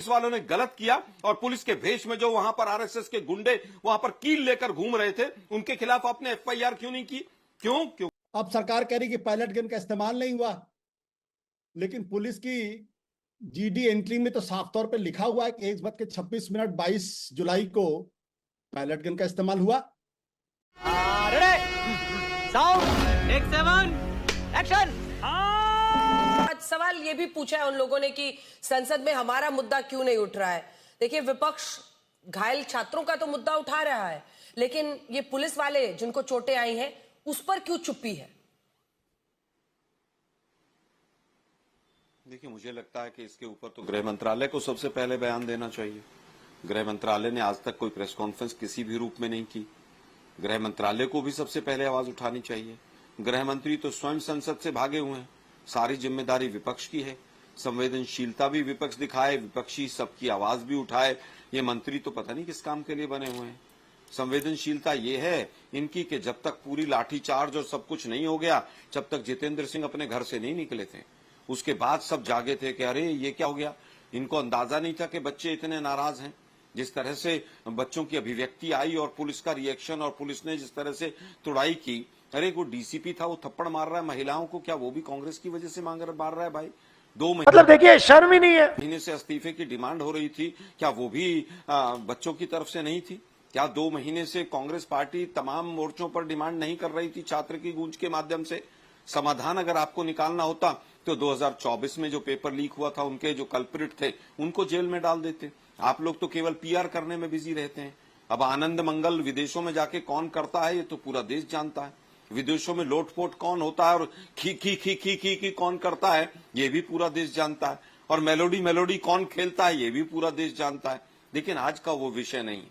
Police वालों ने गलत किया और पुलिस के भेष में जो वहां पर आरएसएस के गुंडे वहां पर कील लेकर घूम रहे थे, उनके खिलाफ आपने एफआईआर क्यों नहीं की? क्यों? अब सरकार कह रही कि पायलट गन का इस्तेमाल नहीं हुआ, लेकिन पुलिस की जीडी एंट्री में तो साफ तौर पे लिखा हुआ है कि 1:26 22 जुलाई को पायलट गन का इस्तेमाल हुआ। एक्शन। आज सवाल ये भी पूछा है उन लोगों ने कि संसद में हमारा मुद्दा क्यों नहीं उठ रहा है। देखिए, विपक्ष घायल छात्रों का तो मुद्दा उठा रहा है, लेकिन ये पुलिस वाले जिनको चोटें आई हैं उस पर क्यों चुप्पी है? देखिए, मुझे लगता है कि इसके ऊपर तो गृह मंत्रालय को सबसे पहले बयान देना चाहिए। गृह मंत्रालय ने आज तक कोई प्रेस कॉन्फ्रेंस किसी भी रूप में नहीं की। गृह मंत्रालय को भी सबसे पहले आवाज उठानी चाहिए। गृह मंत्री तो स्वयं संसद से भागे हुए हैं, सारी जिम्मेदारी विपक्ष की है। संवेदनशीलता भी विपक्ष दिखाए, विपक्षी सबकी आवाज भी उठाए। ये मंत्री तो पता नहीं किस काम के लिए बने हुए हैं। संवेदनशीलता ये है इनकी कि जब तक पूरी लाठीचार्ज और सब कुछ नहीं हो गया, जब तक जितेंद्र सिंह अपने घर से नहीं निकले थे, उसके बाद सब जागे थे कि अरे ये क्या हो गया। इनको अंदाजा नहीं था कि बच्चे इतने नाराज हैं। जिस तरह से बच्चों की अभिव्यक्ति आई और पुलिस का रिएक्शन और पुलिस ने जिस तरह से तुड़ाई की, अरे वो डीसीपी था, वो थप्पड़ मार रहा है महिलाओं को, क्या वो भी कांग्रेस की वजह से मार रहा है? भाई 2 महीने, मतलब देखिए शर्म ही नहीं है। महीने से इस्तीफे की डिमांड हो रही थी, क्या वो भी बच्चों की तरफ से नहीं थी? क्या 2 महीने से कांग्रेस पार्टी तमाम मोर्चों पर डिमांड नहीं कर रही थी छात्र की गूंज के माध्यम से? समाधान अगर आपको निकालना होता तो 2024 में जो पेपर लीक हुआ था, उनके जो कल्प्रिट थे उनको जेल में डाल देते। आप लोग तो केवल पीआर करने में बिजी रहते हैं। अब आनंद मंगल विदेशों में जाके कौन करता है ये तो पूरा देश जानता है। विदेशों में लोटपोट कौन होता है और खी कौन करता है ये भी पूरा देश जानता है। और मेलोडी कौन खेलता है ये भी पूरा देश जानता है। लेकिन आज का वो विषय नहीं।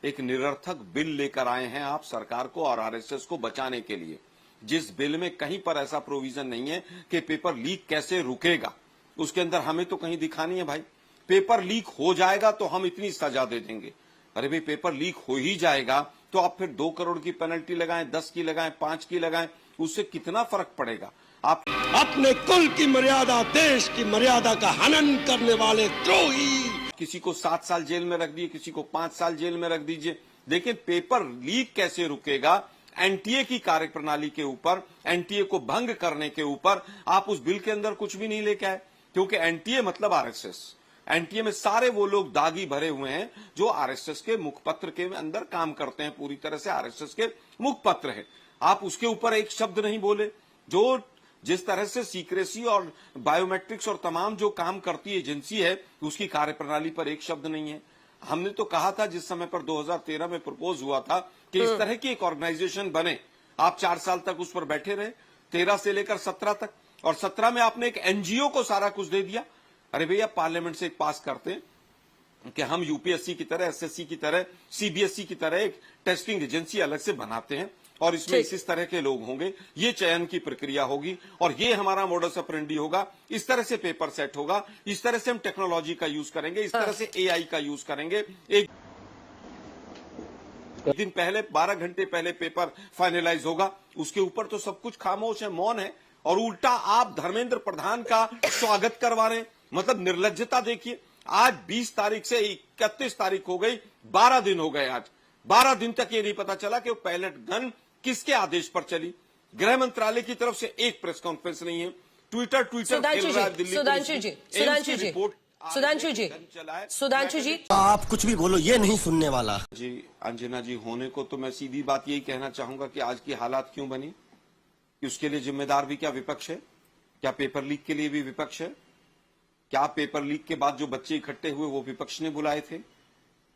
एक निरर्थक बिल लेकर आए हैं आप सरकार को और आरएसएस को बचाने के लिए, जिस बिल में कहीं पर ऐसा प्रोविजन नहीं है कि पेपर लीक कैसे रुकेगा। उसके अंदर हमें तो कहीं दिखानी है भाई पेपर लीक हो जाएगा तो हम इतनी सजा दे देंगे। अरे भाई पेपर लीक हो ही जाएगा तो आप फिर 2 करोड़ की पेनल्टी लगाएं, 10 की लगाएं, 5 की लगाएं, उससे कितना फर्क पड़ेगा? आप अपने कुल की मर्यादा, देश की मर्यादा का हनन करने वाले द्रोही। किसी को 7 साल जेल में रख दिए, किसी को 5 साल जेल में रख दीजिए, लेकिन पेपर लीक कैसे रुकेगा? एनटीए की कार्यप्रणाली के ऊपर, एनटीए को भंग करने के ऊपर आप उस बिल के अंदर कुछ भी नहीं लेके आए, क्योंकि एनटीए मतलब आरएसएस। एनटीए में सारे वो लोग दागी भरे हुए हैं जो आरएसएस के मुखपत्र के अंदर काम करते हैं, पूरी तरह से आरएसएस के मुखपत्र है। आप उसके ऊपर एक शब्द नहीं बोले। जो जिस तरह से सीक्रेसी और बायोमेट्रिक्स और तमाम जो काम करती एजेंसी है उसकी कार्यप्रणाली पर एक शब्द नहीं है। हमने तो कहा था जिस समय पर 2013 में प्रपोज हुआ था कि इस तरह की एक ऑर्गेनाइजेशन बने। आप 4 साल तक उस पर बैठे रहे, 13 से लेकर 17 तक, और 17 में आपने एक एनजीओ को सारा कुछ दे दिया। अरे भैया पार्लियामेंट से एक पास करते हैं कि हम यूपीएससी की तरह, एसएससी की तरह, सीबीएसई की तरह एक टेस्टिंग एजेंसी अलग से बनाते हैं और इसमें इस तरह के लोग होंगे, ये चयन की प्रक्रिया होगी और ये हमारा मॉडस ऑपरेंडी होगा, इस तरह से पेपर सेट होगा, इस तरह से हम टेक्नोलॉजी का यूज करेंगे, इस तरह से एआई का यूज करेंगे। एक दिन पहले, 12 घंटे पहले पेपर फाइनलाइज होगा, उसके ऊपर तो सब कुछ खामोश है, मौन है, और उल्टा आप धर्मेंद्र प्रधान का स्वागत करवा रहे हैं। मतलब निर्लज्जता देखिए। आज 20 तारीख से 31 तारीख हो गई, 12 दिन हो गए। आज 12 दिन तक ये नहीं पता चला कि वो पायलट गन किसके आदेश पर चली। गृह मंत्रालय की तरफ से एक प्रेस कॉन्फ्रेंस नहीं है। ट्विटर सुधांशु जी आप कुछ भी बोलो, ये नहीं सुनने वाला। जी अंजना जी, होने को तो मैं सीधी बात यही कहना चाहूंगा कि आज की हालात क्यों बनी, उसके लिए जिम्मेदार भी क्या विपक्ष है? क्या पेपर लीक के लिए भी विपक्ष है? क्या पेपर लीक के बाद जो बच्चे इकट्ठे हुए वो विपक्ष ने बुलाए थे?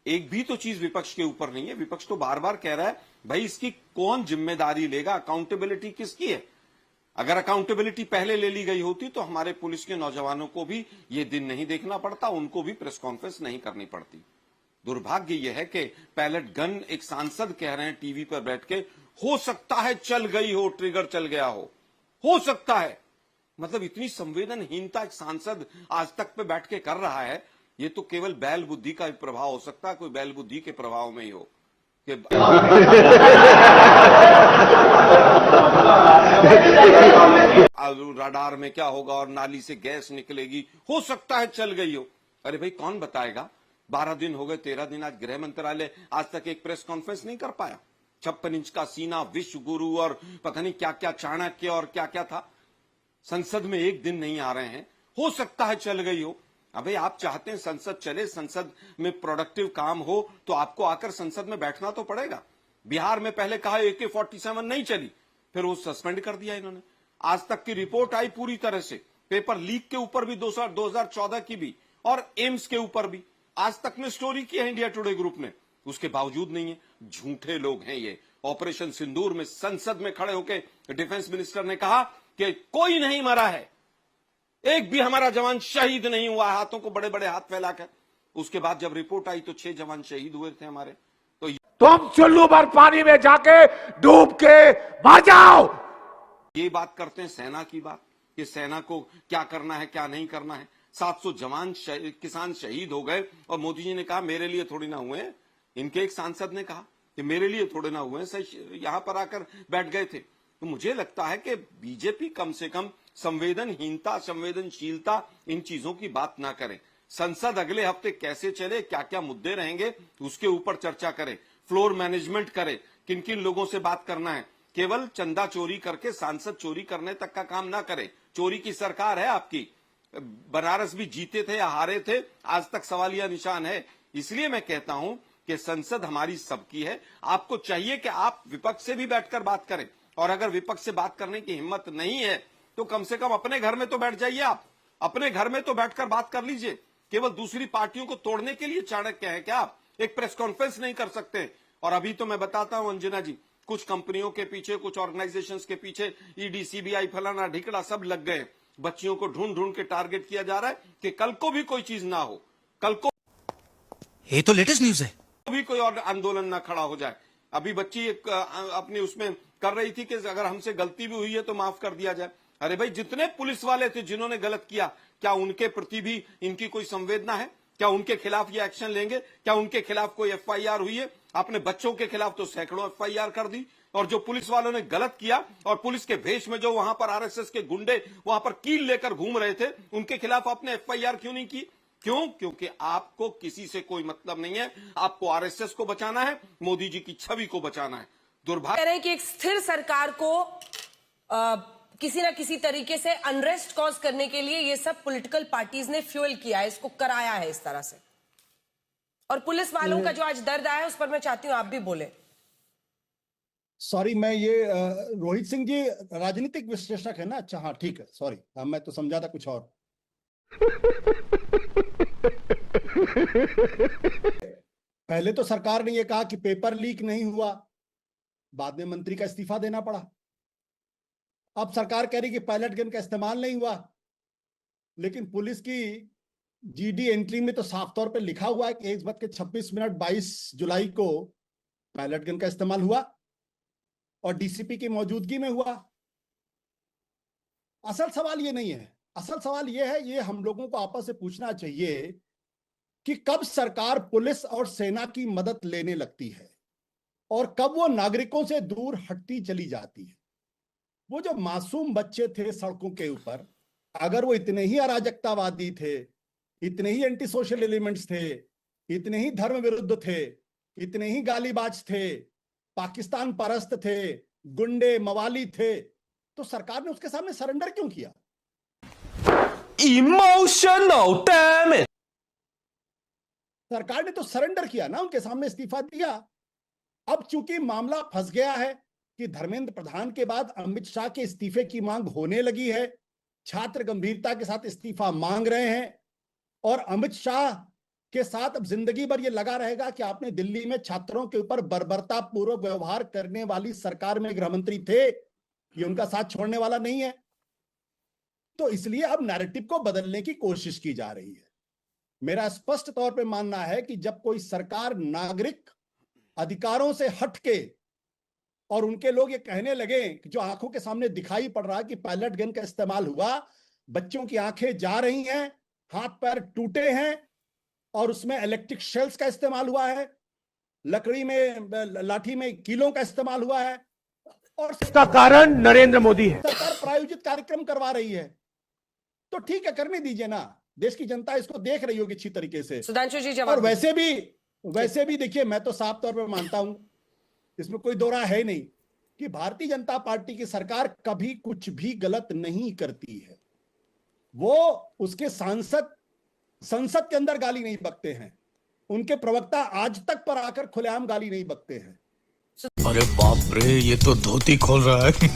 एक भी तो चीज विपक्ष के ऊपर नहीं है। विपक्ष तो बार बार कह रहा है भाई इसकी कौन जिम्मेदारी लेगा, अकाउंटेबिलिटी किसकी है? अगर अकाउंटेबिलिटी पहले ले ली गई होती तो हमारे पुलिस के नौजवानों को भी ये दिन नहीं देखना पड़ता, उनको भी प्रेस कॉन्फ्रेंस नहीं करनी पड़ती। दुर्भाग्य यह है कि पैलेट गन एक सांसद कह रहे हैं टीवी पर बैठ के, हो सकता है चल गई हो, ट्रिगर चल गया हो सकता है। मतलब इतनी संवेदनहीनता एक सांसद आज तक पे बैठ के कर रहा है, ये तो केवल बैल बुद्धि का प्रभाव हो सकता है, कोई बैल बुद्धि के प्रभाव में ही हो कि रडार में क्या होगा और नाली से गैस निकलेगी, हो सकता है चल गई हो। अरे भाई कौन बताएगा? 12 दिन हो गए, 13 दिन, आज गृह मंत्रालय आज तक एक प्रेस कॉन्फ्रेंस नहीं कर पाया। 56 इंच का सीना, विश्व गुरु और पता नहीं क्या क्या चाणक्य और क्या क्या था। संसद में एक दिन नहीं आ रहे हैं, हो सकता है चल गई हो। अबे आप चाहते हैं संसद चले, संसद में प्रोडक्टिव काम हो, तो आपको आकर संसद में बैठना तो पड़ेगा। बिहार में पहले कहा AK-47 नहीं चली, फिर वो सस्पेंड कर दिया इन्होंने। आज तक की रिपोर्ट आई पूरी तरह से, पेपर लीक के ऊपर भी 2014 की भी, और एम्स के ऊपर भी आज तक में स्टोरी की है इंडिया टुडे ग्रुप ने। उसके बावजूद नहीं है। झूठे लोग हैं ये। ऑपरेशन सिंदूर में संसद में खड़े होकर डिफेंस मिनिस्टर ने कहा कि कोई नहीं मरा है, एक भी हमारा जवान शहीद नहीं हुआ, हाथों को बड़े बड़े हाथ फैलाकर। उसके बाद जब रिपोर्ट आई तो 6 जवान शहीद हुए थे हमारे। तो तुम चुल्लू भर पानी में जाके डूब के मर जाओ। ये बात करते हैं सेना की बात, कि सेना को क्या करना है क्या नहीं करना है। 700 जवान किसान शहीद हो गए और मोदी जी ने कहा मेरे लिए थोड़ी ना हुए। इनके एक सांसद ने कहा कि मेरे लिए थोड़े ना हुए, यहां पर आकर बैठ गए थे। तो मुझे लगता है कि बीजेपी कम से कम संवेदनहीनता, संवेदनशीलता, इन चीजों की बात ना करे। संसद अगले हफ्ते कैसे चले, क्या क्या मुद्दे रहेंगे, उसके ऊपर चर्चा करे, फ्लोर मैनेजमेंट करे, किन किन लोगों से बात करना है। केवल चंदा चोरी करके सांसद चोरी करने तक का काम ना करे। चोरी की सरकार है आपकी। बनारस भी जीते थे या हारे थे, आज तक सवालिया निशान है। इसलिए मैं कहता हूं कि संसद हमारी सबकी है। आपको चाहिए कि आप विपक्ष से भी बैठकर बात करें, और अगर विपक्ष से बात करने की हिम्मत नहीं है तो कम से कम अपने घर में तो बैठ जाइए। आप अपने घर में तो बैठकर बात कर लीजिए। केवल दूसरी पार्टियों को तोड़ने के लिए चाणक्य है क्या आप? एक प्रेस कॉन्फ्रेंस नहीं कर सकते। और अभी तो मैं बताता हूं अंजना जी, कुछ कंपनियों के पीछे, कुछ ऑर्गेनाइजेशंस के पीछे ईडी, सीबीआई, फलाना ढिकड़ा सब लग गए। बच्चियों को ढूंढ ढूंढ के टारगेट किया जा रहा है कि कल को भी कोई चीज ना हो, कल को ये तो लेटेस्ट न्यूज है, भी कोई और आंदोलन ना खड़ा हो जाए। अभी बच्ची एक अपनी उसमें कर रही थी कि अगर हमसे गलती भी हुई है तो माफ कर दिया जाए। अरे भाई, जितने पुलिस वाले थे जिन्होंने गलत किया, क्या उनके प्रति भी इनकी कोई संवेदना है? क्या उनके खिलाफ ये एक्शन लेंगे? क्या उनके खिलाफ कोई FIR हुई है? अपने बच्चों के खिलाफ तो सैकड़ों FIR कर दी। और जो पुलिस वालों ने गलत किया और पुलिस के भेष में जो वहां पर RSS के गुंडे वहां पर कील लेकर घूम रहे थे, उनके खिलाफ आपने FIR क्यों नहीं की? क्यों? क्योंकि आपको किसी से कोई मतलब नहीं है। आपको RSS को बचाना है, मोदी जी की छवि को बचाना है। दुर्भाग्य कह रहे हैं कि एक स्थिर सरकार को किसी ना किसी तरीके से अनरेस्ट कॉज करने के लिए ये सब पॉलिटिकल पार्टीज ने फ्यूल किया है, इसको कराया है इस तरह से। और पुलिस वालों का जो आज दर्द आया है उस पर मैं चाहती हूं आप भी बोले। सॉरी, मैं ये रोहित सिंह जी राजनीतिक विश्लेषक है ना? अच्छा हाँ, ठीक है, सॉरी, मैं तो समझा था कुछ और। पहले तो सरकार ने ये कहा कि पेपर लीक नहीं हुआ, बाद में मंत्री का इस्तीफा देना पड़ा। अब सरकार कह रही कि पायलट गन का इस्तेमाल नहीं हुआ, लेकिन पुलिस की GD एंट्री में तो साफ तौर पे लिखा हुआ है कि 1:26 22 जुलाई को पायलट गन का इस्तेमाल हुआ और DCP की मौजूदगी में हुआ। असल सवाल ये नहीं है, असल सवाल ये है, ये हम लोगों को आपस से पूछना चाहिए कि कब सरकार पुलिस और सेना की मदद लेने लगती है और कब वो नागरिकों से दूर हटती चली जाती है। वो जो मासूम बच्चे थे सड़कों के ऊपर, अगर वो इतने ही अराजकतावादी थे, इतने ही एंटी सोशल एलिमेंट्स थे, इतने ही धर्म विरुद्ध थे, इतने ही गालीबाज थे, पाकिस्तान परस्त थे, गुंडे मवाली थे, तो सरकार ने उसके सामने सरेंडर क्यों किया? Emotional damn it. सरकार ने तो सरेंडर किया ना, उनके सामने इस्तीफा दिया। अब चूंकि मामला फंस गया है कि धर्मेंद्र प्रधान के बाद अमित शाह के इस्तीफे की मांग होने लगी है, छात्र गंभीरता के साथ इस्तीफा मांग रहे हैं, और अमित शाह के साथ अब जिंदगी भर ये लगा रहेगा कि आपने दिल्ली में छात्रों के ऊपर बर्बरता पूर्वक व्यवहार करने वाली सरकार में गृह मंत्री थे, ये उनका साथ छोड़ने वाला नहीं है। तो इसलिए अब नैरेटिव को बदलने की कोशिश की जा रही है। मेरा स्पष्ट तौर पे मानना है कि जब कोई सरकार नागरिक अधिकारों से हटके और उनके लोग ये कहने लगे कि जो आंखों के सामने दिखाई पड़ रहा है कि पायलट गन का इस्तेमाल हुआ, बच्चों की आंखें जा रही हैं, हाथ पैर टूटे हैं और उसमें इलेक्ट्रिक शेल्स का इस्तेमाल हुआ है, लकड़ी में लाठी में कीलों का इस्तेमाल हुआ है, और इसका कारण नरेंद्र मोदी है। सरकार प्रायोजित कार्यक्रम करवा रही है, तो ठीक है, करने दीजिए ना। देश की जनता इसको देख रही होगी अच्छी तरीके से। सुधांशु जी और जवाब। वैसे भी देखिए, मैं तो साफ तौर पर मानता हूं, इसमें कोई दो राय है नहीं, कि भारतीय जनता पार्टी की सरकार कभी कुछ भी गलत नहीं करती है। वो उसके सांसद संसद के अंदर गाली नहीं बकते हैं, उनके प्रवक्ता आज तक पर आकर खुलेआम गाली नहीं बकते हैं। अरे बाप रे, ये तो धोती खोल रहा है।